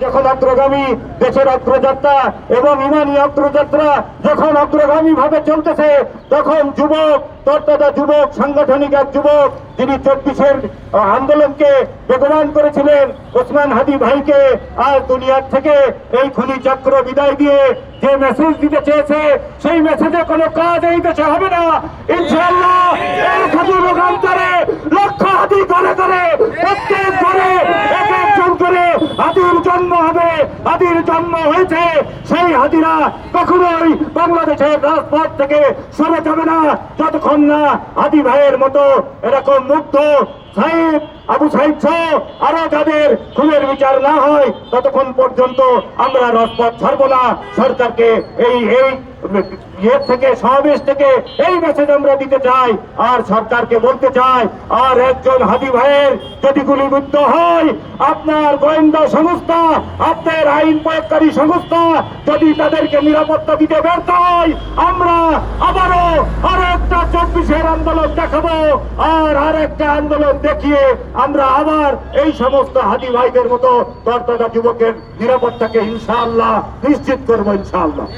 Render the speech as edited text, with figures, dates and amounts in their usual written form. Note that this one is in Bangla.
যখন অগ্রগামী, দেশের অগ্রযাত্রা এবং ইমানি অগ্রযাত্রা যখন অগ্রগামী ভাবে চলতেছে, তখন যুবক, তরতাজা যুবক, সাংগঠনিক এক যুবক, যিনি 24-এর আন্দোলনকে বেগবান করেছিলেন, ওসমান হাদি ভাইকে আজ দুনিয়ার থেকে এই খুনি চক্র বিদায় দিয়ে যে মেসেজ দিতে চেয়েছে, সেই মেসেজে কোনো কাজ এই দেশে হবে না। ইনশাআল্লাহ এক হাদি লোকান্তরে লক্ষ হাদি করে করে প্রত্যেক ঘরে এক একজন করে হাদির জন্ম হবে। হাদির জন্ম হয়েছে, সেই হাদিরা কখনোই বাংলাদেশের রাজপথ থেকে সরে যাবে না যতক্ষণ না হাদি ভাইয়ের মতো এরকম মুগ্ধ সাহেব, আবু সাহেব সহ আরো যাদের খুনের বিচার না হয় ততক্ষণ পর্যন্ত আমরা রাজপথ ছাড়ব না। সরকারকে এই থেকে, সমাবেশ থেকে এই মেসেজ আমরা দিতে চাই। আর সরকারকে বলতে চাই, আর একজন হাদি ভাইয়ের যদি গুলিবিদ্ধ হয়, আপনার গোয়েন্দা সংস্থা, আপনার আইন প্রয়োগকারী সংস্থা যদি তাদেরকে নিরাপত্তা দিতে ব্যর্থ হয়, আমরা আবারও আরো একটা 24-এর আন্দোলন দেখাবো। আর একটা আন্দোলন দেখিয়ে আমরা আবার এই সমস্ত হাদি ভাইদের মতো তরতাজা যুবকের নিরাপত্তাকে ইনশাআল্লাহ নিশ্চিত করবো, ইনশাআল্লাহ।